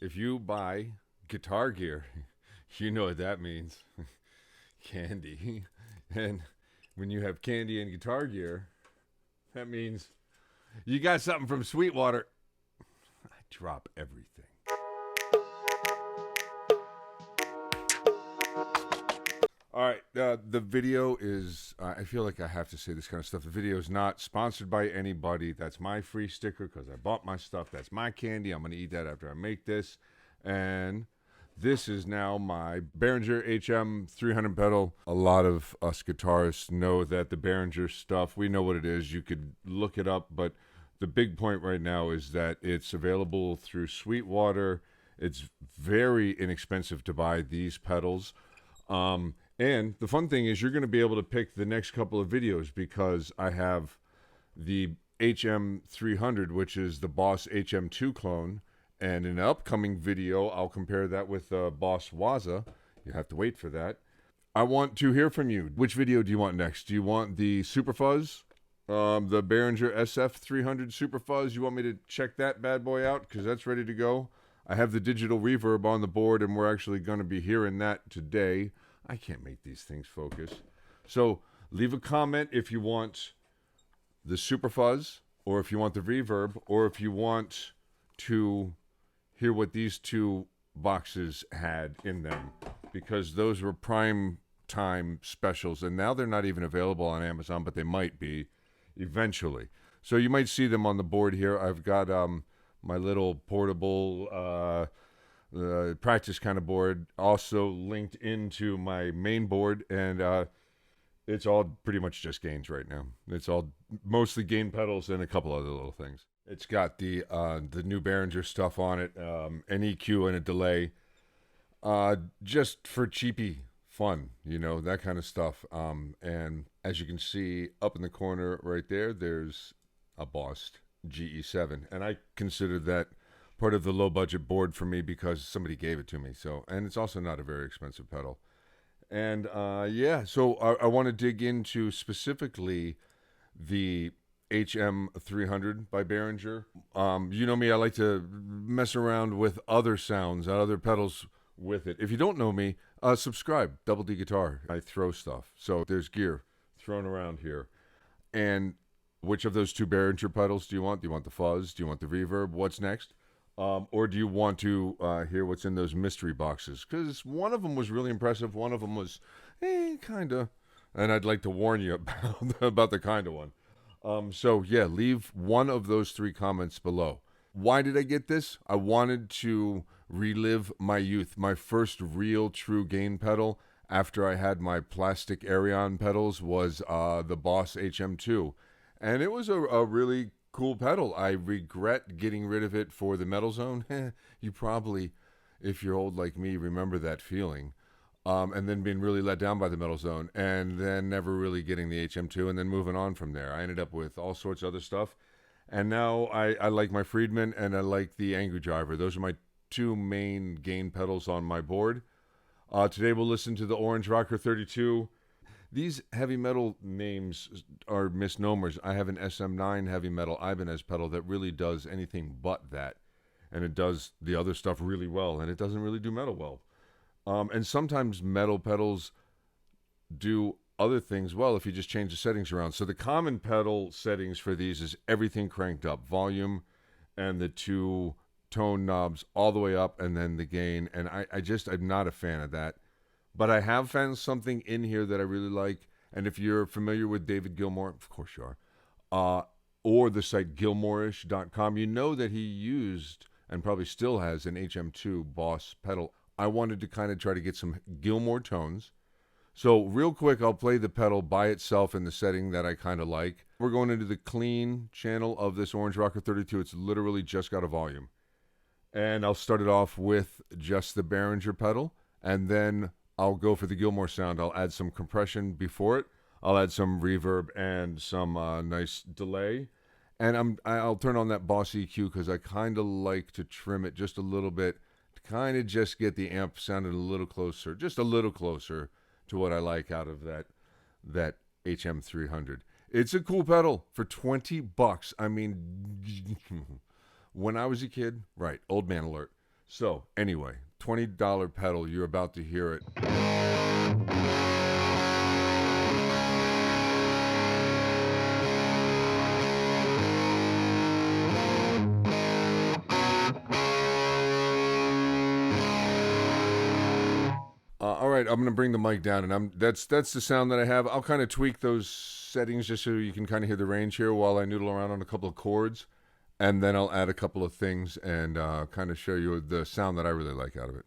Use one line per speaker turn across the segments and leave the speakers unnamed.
If you buy guitar gear, you know what that means. Candy. And when you have candy and guitar gear, that means you got something from Sweetwater. I drop everything. All right, the video is, I feel like I have to say this kind of stuff. The video is not sponsored by anybody. That's my free sticker because I bought my stuff. That's my candy. I'm going to eat that after I make this. And this is now my Behringer HM300 pedal. A lot of us guitarists know that the Behringer stuff, we know what it is. You could look it up, but the big point right now is that it's available through Sweetwater. It's very inexpensive to buy these pedals. And the fun thing is you're going to be able to pick the next couple of videos because I have the HM300, which is the Boss HM2 clone. And in an upcoming video, I'll compare that with the Boss Waza. You have to wait for that. I want to hear from you. Which video do you want next? Do you want the Super Fuzz? The Behringer SF300 Super Fuzz? You want me to check that bad boy out? Because that's ready to go. I have the digital reverb on the board, and we're actually going to be hearing that today. I can't make these things focus. So leave a comment if you want the Super Fuzz, or if you want the reverb, or if you want to hear what these two boxes had in them, because those were prime time specials, and now they're not even available on Amazon, but they might be eventually. So you might see them on the board here. I've got my little portable practice kind of board also linked into my main board, and it's all pretty much just gains right now. It's all mostly gain pedals and a couple other little things. It's got the new Behringer stuff on it, an EQ and a delay, just for cheapy fun, that kind of stuff. And as you can see up in the corner right there, there's a Boss GE7, and I consider that part of the low budget board for me because somebody gave it to me. So, and it's also not a very expensive pedal. And so I want to dig into specifically the HM300 by Behringer. You know me, I like to mess around with other sounds and other pedals with it. If you don't know me, subscribe, Double D Guitar. I throw stuff. So there's gear thrown around here. And which of those two Behringer pedals do you want? Do you want the fuzz? Do you want the reverb? What's next? Or do you want to hear what's in those mystery boxes? Because one of them was really impressive. One of them was, kind of. And I'd like to warn you about the kind of one. Leave one of those three comments below. Why did I get this? I wanted to relive my youth, my first real true gain pedal after I had my plastic Arion pedals was the Boss HM2. And it was a really cool pedal. I regret getting rid of it for the Metal Zone. You probably, if you're old like me, remember that feeling. And then being really let down by the Metal Zone, and then never really getting the HM2, and then moving on from there. I ended up with all sorts of other stuff. And now I like my Friedman, and I like the Angry Driver. Those are my two main gain pedals on my board. Today we'll listen to the Orange Rocker 32. These heavy metal names are misnomers. I have an SM9 heavy metal Ibanez pedal that really does anything but that. And it does the other stuff really well, and it doesn't really do metal well. And sometimes metal pedals do other things well if you just change the settings around. So the common pedal settings for these is everything cranked up, volume and the two tone knobs all the way up, and then the gain. And I'm not a fan of that. But I have found something in here that I really like. And if you're familiar with David Gilmour, of course you are, or the site gilmourish.com, you know that he used and probably still has an HM2 Boss pedal. I wanted to kind of try to get some Gilmour tones. So real quick, I'll play the pedal by itself in the setting that I kind of like. We're going into the clean channel of this Orange Rocker 32. It's literally just got a volume. And I'll start it off with just the Behringer pedal, and then I'll go for the Gilmour sound. I'll add some compression before it. I'll add some reverb and some nice delay. And I'll turn on that Boss EQ because I kind of like to trim it just a little bit to kind of just get the amp sounding a little closer, just a little closer to what I like out of that HM300. It's a cool pedal for $20. I mean, when I was a kid, right, old man alert. So anyway, $20 pedal. You're about to hear it. All right, I'm gonna bring the mic down, and that's the sound that I have. I'll kind of tweak those settings just so you can kind of hear the range here while I noodle around on a couple of chords, and then I'll add a couple of things and kind of show you the sound that I really like out of it.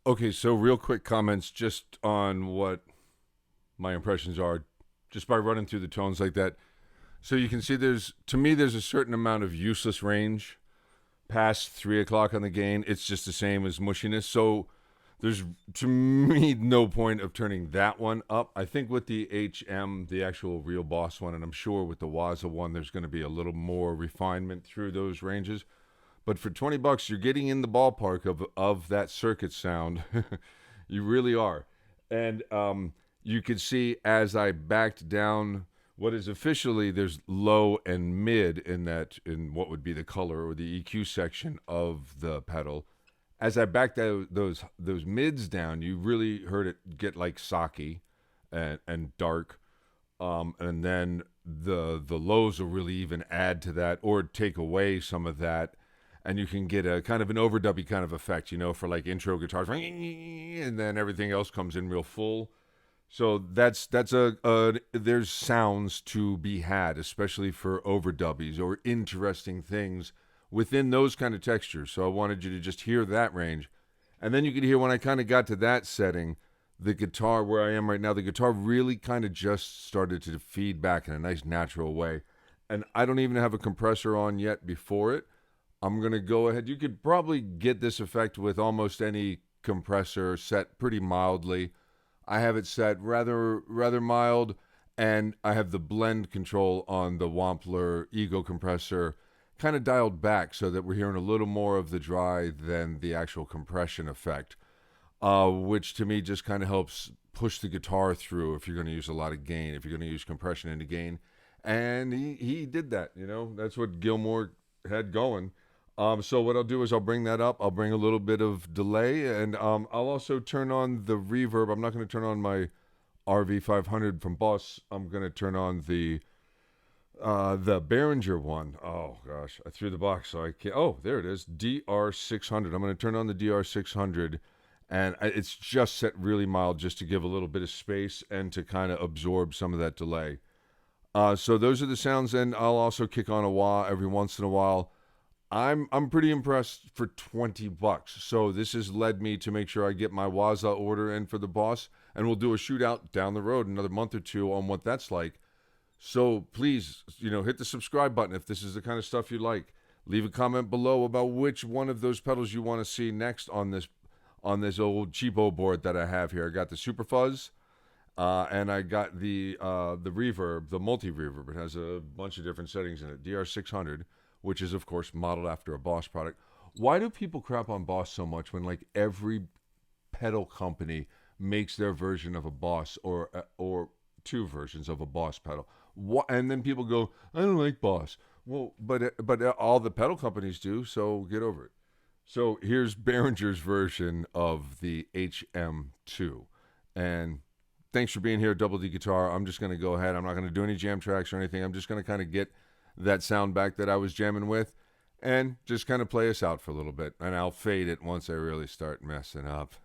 Okay, so real quick comments just on what my impressions are, just by running through the tones like that. So you can see to me, there's a certain amount of useless range past 3 o'clock on the gain. It's just the same as mushiness. So there's, to me, no point of turning that one up. I think with the HM, the actual real boss one, and I'm sure with the Waza one, there's going to be a little more refinement through those ranges. But for $20, you're getting in the ballpark of that circuit sound. You really are. And you could see as I backed down what is officially, there's low and mid in what would be the color or the EQ section of the pedal. As I backed those mids down, you really heard it get like socky and dark. And then the lows will really even add to that or take away some of that. And you can get a kind of an overdubby kind of effect, for like intro guitars, and then everything else comes in real full. So that's there's sounds to be had, especially for overdubbies or interesting things within those kind of textures. So I wanted you to just hear that range. And then you could hear when I kind of got to that setting, the guitar where I am right now, the guitar really kind of just started to feed back in a nice natural way. And I don't even have a compressor on yet before it. I'm going to go ahead. You could probably get this effect with almost any compressor set pretty mildly. I have it set rather mild, and I have the blend control on the Wampler Ego compressor kind of dialed back so that we're hearing a little more of the dry than the actual compression effect. which to me just kind of helps push the guitar through if you're going to use a lot of gain, if you're going to use compression into gain. And he did that, you know. That's what Gilmore had going. So what I'll do is I'll bring that up. I'll bring a little bit of delay, and I'll also turn on the reverb. I'm not going to turn on my RV500 from Boss. I'm going to turn on the Behringer one. Oh gosh, I threw the box, so I can't. Oh, there it is, DR600. I'm going to turn on the DR600, and it's just set really mild, just to give a little bit of space and to kind of absorb some of that delay. So those are the sounds, and I'll also kick on a wah every once in a while. I'm pretty impressed for $20. So this has led me to make sure I get my Waza order in for the Boss, and we'll do a shootout down the road another month or two on what that's like. So please, hit the subscribe button if this is the kind of stuff you like. Leave a comment below about which one of those pedals you want to see next on this old cheapo board that I have here. I got the Super Fuzz, and I got the reverb, the multi reverb. It has a bunch of different settings in it. DR600, which is of course modeled after a Boss product. Why do people crap on Boss so much when like every pedal company makes their version of a Boss or two versions of a Boss pedal? And then people go, I don't like Boss. Well, but all the pedal companies do, so get over it. So here's Behringer's version of the HM2. And thanks for being here, Double D Guitar. I'm just going to go ahead. I'm not going to do any jam tracks or anything. I'm just going to kind of get that sound back that I was jamming with and just kind of play us out for a little bit. And I'll fade it once I really start messing up.